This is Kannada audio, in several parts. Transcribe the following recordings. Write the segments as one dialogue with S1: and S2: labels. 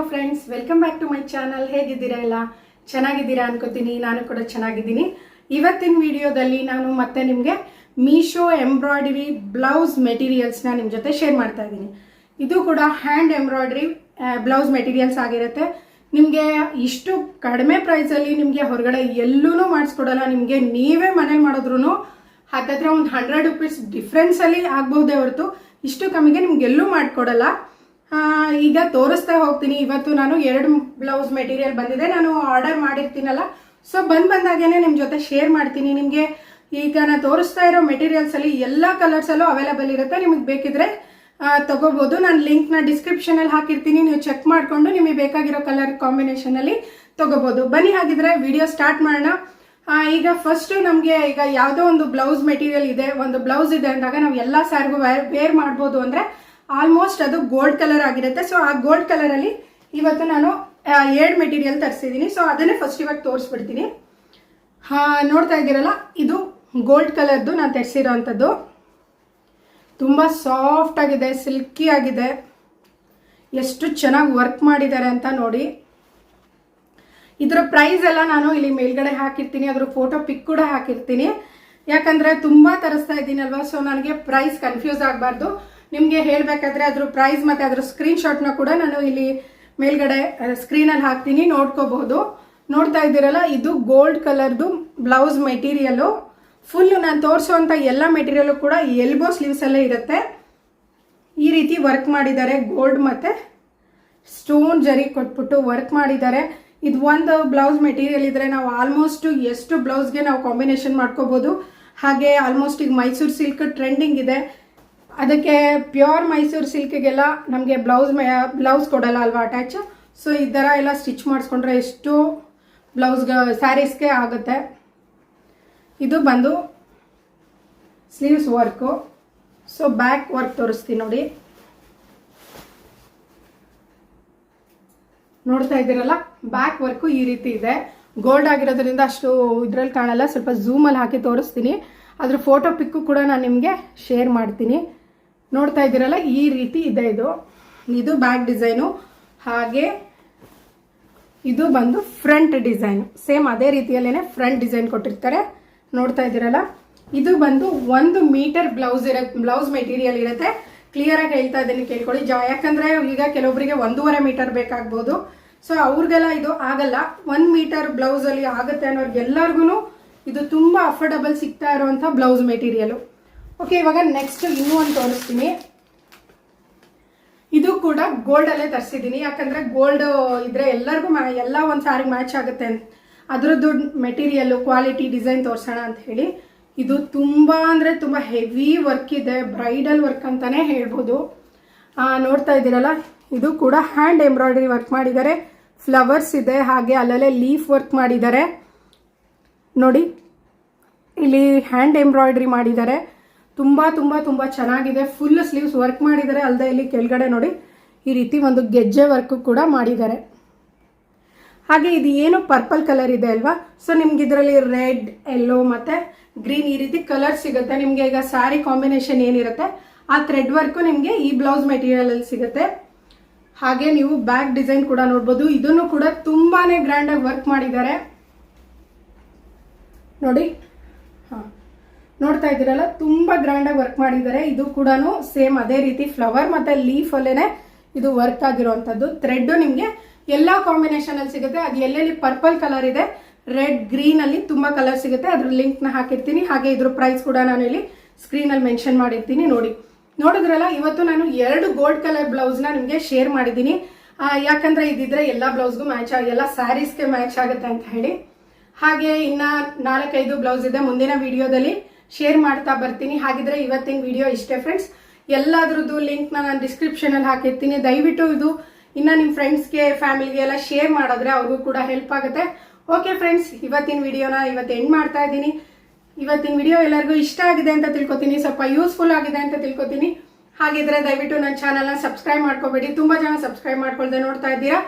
S1: Hello friends, welcome back to my channel. ಹೇಗಿದ್ದೀರಾ? ಎಲ್ಲ ಚೆನ್ನಾಗಿದ್ದೀರಾ ಅನ್ಕೋತೀನಿ. ನಾನು ಕೂಡ ಚೆನ್ನಾಗಿದ್ದೀನಿ. ಇವತ್ತಿನ ವಿಡಿಯೋದಲ್ಲಿ ನಾನು ಮತ್ತೆ ನಿಮಗೆ ಮೀಶೋ ಎಂಬ್ರಾಯ್ಡರಿ ಬ್ಲೌಸ್ ಮೆಟೀರಿಯಲ್ಸ್ನ ನಿಮ್ಮ ಜೊತೆ ಶೇರ್ ಮಾಡ್ತಾ ಇದ್ದೀನಿ. ಇದು ಕೂಡ ಹ್ಯಾಂಡ್ ಎಂಬ್ರಾಯ್ಡರಿ ಬ್ಲೌಸ್ ಮೆಟೀರಿಯಲ್ಸ್ ಆಗಿರುತ್ತೆ. ನಿಮಗೆ ಇಷ್ಟು ಕಡಿಮೆ ಪ್ರೈಸಲ್ಲಿ ನಿಮಗೆ ಹೊರಗಡೆ ಎಲ್ಲೂ ಮಾಡಿಸ್ಕೊಡಲ್ಲ. ನಿಮಗೆ ನೀವೇ ಮನೇಲಿ ಮಾಡಿದ್ರು ಹತ್ತಿರ ಒಂದು 100 ರೂಪೀಸ್ ಡಿಫ್ರೆನ್ಸಲ್ಲಿ ಆಗ್ಬಹುದೇ ಹೊರತು ಇಷ್ಟು ಕಮ್ಮಿಗೆ ನಿಮ್ಗೆ ಎಲ್ಲೂ ಮಾಡಿಕೊಡಲ್ಲ. ಈಗ ತೋರಿಸ್ತಾ ಹೋಗ್ತೀನಿ. ಇವತ್ತು ನಾನು 2 ಬ್ಲೌಸ್ ಮೆಟೀರಿಯಲ್ ಬಂದಿದೆ. ನಾನು ಆರ್ಡರ್ ಮಾಡಿರ್ತೀನಲ್ಲ, ಸೊ ಬಂದಾಗೇನೆ ನಿಮ್ಮ ಜೊತೆ ಶೇರ್ ಮಾಡ್ತೀನಿ. ನಿಮಗೆ ಈಗ ನಾನು ತೋರಿಸ್ತಾ ಇರೋ ಮೆಟೀರಿಯಲ್ಸಲ್ಲಿ ಎಲ್ಲ ಕಲರ್ಸಲ್ಲೂ ಅವೈಲೇಬಲ್ ಇರುತ್ತೆ. ನಿಮಗೆ ಬೇಕಿದ್ರೆ ತಗೋಬಹುದು. ನಾನು ಲಿಂಕ್ನ ಡಿಸ್ಕ್ರಿಪ್ಷನಲ್ಲಿ ಹಾಕಿರ್ತೀನಿ. ನೀವು ಚೆಕ್ ಮಾಡಿಕೊಂಡು ನಿಮಗೆ ಬೇಕಾಗಿರೋ ಕಲರ್ ಕಾಂಬಿನೇಷನಲ್ಲಿ ತಗೋಬಹುದು. ಬನ್ನಿ ಹಾಗಿದ್ರೆ ವಿಡಿಯೋ ಸ್ಟಾರ್ಟ್ ಮಾಡೋಣ. ಈಗ ಫಸ್ಟ್ ನಮಗೆ ಈಗ ಯಾವುದೋ ಒಂದು ಬ್ಲೌಸ್ ಮೆಟೀರಿಯಲ್ ಇದೆ, ಒಂದು ಬ್ಲೌಸ್ ಇದೆ ಅಂದಾಗ ನಾವು ಎಲ್ಲ ಸ್ಯಾರಿಗೂ ವೇರ್ ಮಾಡ್ಬೋದು. ಅಂದರೆ ಆಲ್ಮೋಸ್ಟ್ ಅದು ಗೋಲ್ಡ್ ಕಲರ್ ಆಗಿರುತ್ತೆ. ಸೊ ಆ ಗೋಲ್ಡ್ ಕಲರಲ್ಲಿ ಇವತ್ತು ನಾನು 2 ಮೆಟೀರಿಯಲ್ ತರಿಸಿದ್ದೀನಿ. ಸೊ ಅದನ್ನೇ ಫಸ್ಟ್ ಇವಾಗ ತೋರಿಸ್ಬಿಡ್ತೀನಿ. ನೋಡ್ತಾ ಇದ್ದೀರಲ್ಲ, ಇದು ಗೋಲ್ಡ್ ಕಲರ್ದು ನಾನು ತರಿಸಿರೋ ಅಂಥದ್ದು. ತುಂಬ ಸಾಫ್ಟ್ ಆಗಿದೆ, ಸಿಲ್ಕಿ ಆಗಿದೆ. ಎಷ್ಟು ಚೆನ್ನಾಗಿ ವರ್ಕ್ ಮಾಡಿದ್ದಾರೆ ಅಂತ ನೋಡಿ. ಇದರ ಪ್ರೈಸ್ ಎಲ್ಲ ನಾನು ಇಲ್ಲಿ ಮೇಲ್ಗಡೆ ಹಾಕಿರ್ತೀನಿ. ಅದ್ರ ಫೋಟೋ ಪಿಕ್ ಕೂಡ ಹಾಕಿರ್ತೀನಿ. ಯಾಕಂದರೆ ತುಂಬ ತರಿಸ್ತಾ ಇದ್ದೀನಲ್ವಾ, ಸೊ ನನಗೆ ಪ್ರೈಸ್ ಕನ್ಫ್ಯೂಸ್ ಆಗಬಾರ್ದು. ನಿಮಗೆ ಹೇಳಬೇಕಾದ್ರೆ ಅದ್ರ ಪ್ರೈಸ್ ಮತ್ತು ಅದ್ರ ಸ್ಕ್ರೀನ್ಶಾಟ್ನ ಕೂಡ ನಾನು ಇಲ್ಲಿ ಮೇಲ್ಗಡೆ ಸ್ಕ್ರೀನಲ್ಲಿ ಹಾಕ್ತೀನಿ, ನೋಡ್ಕೋಬಹುದು. ನೋಡ್ತಾ ಇದ್ದೀರಲ್ಲ, ಇದು ಗೋಲ್ಡ್ ಕಲರ್ದು ಬ್ಲೌಸ್ ಮೆಟೀರಿಯಲು. ಫುಲ್ಲು ನಾನು ತೋರಿಸುವಂಥ ಎಲ್ಲ ಮೆಟೀರಿಯಲು ಕೂಡ ಎಲ್ಬೋ ಸ್ಲೀವ್ಸಲ್ಲೇ ಇರುತ್ತೆ. ಈ ರೀತಿ ವರ್ಕ್ ಮಾಡಿದ್ದಾರೆ. ಗೋಲ್ಡ್ ಮತ್ತು ಸ್ಟೋನ್ ಜರಿ ಕೊಟ್ಬಿಟ್ಟು ವರ್ಕ್ ಮಾಡಿದ್ದಾರೆ. ಇದು ಒಂದು ಬ್ಲೌಸ್ ಮೆಟೀರಿಯಲ್ ಇದ್ರೆ ನಾವು ಆಲ್ಮೋಸ್ಟ್ ಎಷ್ಟು ಬ್ಲೌಸ್ಗೆ ನಾವು ಕಾಂಬಿನೇಷನ್ ಮಾಡ್ಕೋಬಹುದು. ಹಾಗೆ ಆಲ್ಮೋಸ್ಟ್ ಈಗ ಮೈಸೂರು ಸಿಲ್ಕ್ ಟ್ರೆಂಡಿಂಗ್ ಇದೆ. ಅದಕ್ಕೆ ಪ್ಯೂರ್ ಮೈಸೂರು ಸಿಲ್ಕ್ಗೆಲ್ಲ ನಮಗೆ ಬ್ಲೌಸ್ ಕೊಡಲ್ಲ ಅಲ್ವಾ ಅಟ್ಯಾಚ್. ಸೊ ಈ ಥರ ಎಲ್ಲ ಸ್ಟಿಚ್ ಮಾಡಿಸ್ಕೊಂಡ್ರೆ ಎಷ್ಟು ಸ್ಯಾರೀಸ್ಗೆ ಆಗುತ್ತೆ. ಇದು ಬಂದು sleeves work. So back work ತೋರಿಸ್ತೀನಿ ನೋಡಿ. ನೋಡ್ತಾ ಇದ್ದೀರಲ್ಲ, ಬ್ಯಾಕ್ ವರ್ಕು ಈ ರೀತಿ ಇದೆ. ಗೋಲ್ಡ್ ಆಗಿರೋದ್ರಿಂದ ಅಷ್ಟು ಇದ್ರಲ್ಲಿ ಕಾಣಲ್ಲ. ಸ್ವಲ್ಪ ಝೂಮಲ್ಲಿ ಹಾಕಿ ತೋರಿಸ್ತೀನಿ. ಅದ್ರ ಫೋಟೋ ಪಿಕ್ಕು ಕೂಡ ನಾನು ನಿಮಗೆ ಶೇರ್ ಮಾಡ್ತೀನಿ. ನೋಡ್ತಾ ಇದ್ದೀರಲ್ಲ, ಈ ರೀತಿ ಇದೆ. ಇದು ಬ್ಯಾಕ್ ಡಿಸೈನು. ಹಾಗೆ ಇದು ಬಂದು ಫ್ರಂಟ್ ಡಿಸೈನು. ಸೇಮ್ ಅದೇ ರೀತಿಯಲ್ಲೇ ಫ್ರಂಟ್ ಡಿಸೈನ್ ಕೊಟ್ಟಿರ್ತಾರೆ. ನೋಡ್ತಾ ಇದ್ದೀರಲ್ಲ, ಇದು ಬಂದು 1 ಮೀಟರ್ ಬ್ಲೌಸ್ ಮೆಟೀರಿಯಲ್ ಇರುತ್ತೆ. ಕ್ಲಿಯರಾಗಿ ಹೇಳ್ತಾ ಇದ್ದೀನಿ, ಕೇಳ್ಕೊಳ್ಳಿ. ಯಾಕಂದರೆ ಈಗ ಕೆಲವೊಬ್ಬರಿಗೆ 1.5 ಮೀಟರ್ ಬೇಕಾಗ್ಬೋದು. ಸೊ ಅವ್ರಿಗೆಲ್ಲ ಇದು ಆಗಲ್ಲ. 1 ಮೀಟರ್ ಬ್ಲೌಸಲ್ಲಿ ಆಗುತ್ತೆ ಅನ್ನೋರ್ಗೆಲ್ಲರಿಗೂ ಇದು ತುಂಬ ಅಫೋರ್ಡಬಲ್ ಸಿಗ್ತಾ ಇರುವಂಥ ಬ್ಲೌಸ್ ಮೆಟೀರಿಯಲು. ಓಕೆ, ಇವಾಗ ನೆಕ್ಸ್ಟ್ ಇನ್ನೂ ಒಂದು ತೋರಿಸ್ತೀನಿ. ಇದು ಕೂಡ ಗೋಲ್ಡಲ್ಲೇ ತರಿಸಿದ್ದೀನಿ. ಯಾಕಂದರೆ ಗೋಲ್ಡ್ ಇದ್ರೆ ಎಲ್ಲರಿಗೂ ಎಲ್ಲ ಒಂದು ಸಾರಿ ಮ್ಯಾಚ್ ಆಗುತ್ತೆ ಅಂತ ಅದರದ್ದು ಮೆಟೀರಿಯಲ್ಲು ಕ್ವಾಲಿಟಿ ಡಿಸೈನ್ ತೋರಿಸೋಣ ಅಂತ ಹೇಳಿ. ಇದು ತುಂಬ ಅಂದರೆ ತುಂಬ ಹೆವಿ ವರ್ಕ್ ಇದೆ. ಬ್ರೈಡಲ್ ವರ್ಕ್ ಅಂತಾನೆ ಹೇಳ್ಬೋದು. ನೋಡ್ತಾ ಇದ್ದೀರಲ್ಲ, ಇದು ಕೂಡ ಹ್ಯಾಂಡ್ ಎಂಬ್ರಾಯ್ಡರಿ ವರ್ಕ್ ಮಾಡಿದ್ದಾರೆ. ಫ್ಲವರ್ಸ್ ಇದೆ, ಹಾಗೆ ಅಲ್ಲಲ್ಲೇ ಲೀಫ್ ವರ್ಕ್ ಮಾಡಿದ್ದಾರೆ. ನೋಡಿ, ಇಲ್ಲಿ ಹ್ಯಾಂಡ್ ಎಂಬ್ರಾಯ್ಡರಿ ಮಾಡಿದ್ದಾರೆ. ತುಂಬ ತುಂಬ ತುಂಬ ಚೆನ್ನಾಗಿದೆ. ಫುಲ್ ಸ್ಲೀವ್ಸ್ ವರ್ಕ್ ಮಾಡಿದ್ದಾರೆ. ಅಲ್ಲದೆ ಇಲ್ಲಿ ಕೆಳಗಡೆ ನೋಡಿ ಈ ರೀತಿ ಒಂದು ಗೆಜ್ಜೆ ವರ್ಕ್ ಕೂಡ ಮಾಡಿದ್ದಾರೆ. ಹಾಗೆ ಇದು ಏನು ಪರ್ಪಲ್ ಕಲರ್ ಇದೆ ಅಲ್ವಾ, ಸೊ ನಿಮ್ಗೆ ಇದರಲ್ಲಿ ರೆಡ್, ಯೆಲ್ಲೋ ಮತ್ತು ಗ್ರೀನ್ ಈ ರೀತಿ ಕಲರ್ ಸಿಗುತ್ತೆ. ನಿಮಗೆ ಈಗ ಸ್ಯಾರಿ ಕಾಂಬಿನೇಷನ್ ಏನಿರುತ್ತೆ ಆ ಥ್ರೆಡ್ ವರ್ಕು ನಿಮಗೆ ಈ ಬ್ಲೌಸ್ ಮೆಟೀರಿಯಲ್ ಅಲ್ಲಿ ಸಿಗುತ್ತೆ. ಹಾಗೆ ನೀವು ಬ್ಯಾಕ್ ಡಿಸೈನ್ ಕೂಡ ನೋಡ್ಬೋದು. ಇದನ್ನು ಕೂಡ ತುಂಬಾನೇ ಗ್ರ್ಯಾಂಡ್ ಆಗಿ ವರ್ಕ್ ಮಾಡಿದ್ದಾರೆ ನೋಡಿ. ನೋಡ್ತಾ ಇದ್ದೀರಲ್ಲ, ತುಂಬಾ ಗ್ರ್ಯಾಂಡ್ ಆಗಿ ವರ್ಕ್ ಮಾಡಿದ್ದಾರೆ. ಇದು ಕೂಡ ಸೇಮ್ ಅದೇ ರೀತಿ ಫ್ಲವರ್ ಮತ್ತೆ ಲೀಫ್ ಅಲ್ಲೇನೆ ಇದು ವರ್ಕ್ ಆಗಿರುವಂತದ್ದು. ಥ್ರೆಡ್ ನಿಮ್ಗೆ ಎಲ್ಲಾ ಕಾಂಬಿನೇಷನ್ ಅಲ್ಲಿ ಸಿಗುತ್ತೆ. ಅದು ಎಲ್ಲೆಲ್ಲಿ ಪರ್ಪಲ್ ಕಲರ್ ಇದೆ, ರೆಡ್, ಗ್ರೀನ್ ಅಲ್ಲಿ ತುಂಬಾ ಕಲರ್ ಸಿಗುತ್ತೆ. ಅದ್ರ ಲಿಂಕ್ ನ ಹಾಕಿರ್ತೀನಿ. ಹಾಗೆ ಇದ್ರ ಪ್ರೈಸ್ ಕೂಡ ನಾನು ಇಲ್ಲಿ ಸ್ಕ್ರೀನ್ ಅಲ್ಲಿ ಮೆನ್ಷನ್ ಮಾಡಿರ್ತೀನಿ. ನೋಡಿದ್ರಲ್ಲ, ಇವತ್ತು ನಾನು 2 ಗೋಲ್ಡ್ ಕಲರ್ ಬ್ಲೌಸ್ ನ ನಿಮ್ಗೆ ಶೇರ್ ಮಾಡಿದ್ದೀನಿ. ಯಾಕಂದ್ರೆ ಇದಿದ್ರೆ ಎಲ್ಲ ಬ್ಲೌಸ್ಗೂ ಮ್ಯಾಚ್ ಎಲ್ಲ ಸ್ಯಾರೀಸ್ಗೆ ಮ್ಯಾಚ್ ಆಗುತ್ತೆ ಅಂತ ಹೇಳಿ. ಹಾಗೆ ಇನ್ನ 4-5 ಬ್ಲೌಸ್ ಇದೆ, ಮುಂದಿನ ವಿಡಿಯೋದಲ್ಲಿ ಶೇರ್ ಮಾಡ್ತಾ ಬರ್ತೀನಿ. ಹಾಗಿದ್ರೆ ಇವತ್ತಿನ ವಿಡಿಯೋ ಇಷ್ಟೇ ಫ್ರೆಂಡ್ಸ್. ಎಲ್ಲಾದ್ರದ್ದು ಲಿಂಕ್ ನಾನು ಡಿಸ್ಕ್ರಿಪ್ಷನ್ ಅಲ್ಲಿ ಹಾಕಿರ್ತೀನಿ. ದಯವಿಟ್ಟು ಇದು ಇನ್ನ ನಿಮ್ಮ ಫ್ರೆಂಡ್ಸ್ಗೆ, ಫ್ಯಾಮಿಲಿಗೆ ಎಲ್ಲ ಶೇರ್ ಮಾಡಿದ್ರೆ ಅವ್ರಿಗೂ ಕೂಡ ಹೆಲ್ಪ್ ಆಗುತ್ತೆ. ಓಕೆ ಫ್ರೆಂಡ್ಸ್, ಇವತ್ತಿನ ವಿಡಿಯೋನ ಎಂಡ್ ಮಾಡ್ತಾ ಇದ್ದೀನಿ. ಇವತ್ತಿನ ವಿಡಿಯೋ ಎಲ್ಲರಿಗೂ ಇಷ್ಟ ಆಗಿದೆ ಅಂತ ತಿಳ್ಕೊತೀನಿ, ಸ್ವಲ್ಪ ಯೂಸ್ಫುಲ್ ಆಗಿದೆ ಅಂತ ತಿಳ್ಕೊತೀನಿ. ಹಾಗಿದ್ರೆ ದಯವಿಟ್ಟು ನನ್ನ ಚಾನಲ್ನ ಸಬ್ಸ್ಕ್ರೈಬ್ ಮಾಡ್ಕೋಬೇಡಿ. ತುಂಬಾ ಜನ ಸಬ್ಸ್ಕ್ರೈಬ್ ಮಾಡ್ಕೊಳ್ದೆ ನೋಡ್ತಾ ಇದ್ದೀರಾ.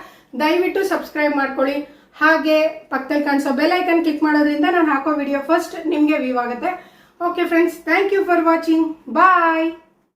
S1: ದಯವಿಟ್ಟು ಸಬ್ಸ್ಕ್ರೈಬ್ ಮಾಡ್ಕೊಳ್ಳಿ. ಹಾಗೆ ಪಕ್ಕದಲ್ಲಿ ಕಾಣಿಸೋ ಬೆಲ್ ಐಕನ್ ಕ್ಲಿಕ್ ಮಾಡೋದ್ರಿಂದ ನಾನು ಹಾಕೋ ವಿಡಿಯೋ ಫಸ್ಟ್ ನಿಮಗೆ ವ್ಯೂ ಆಗುತ್ತೆ. Okay friends, thank you for watching. Bye.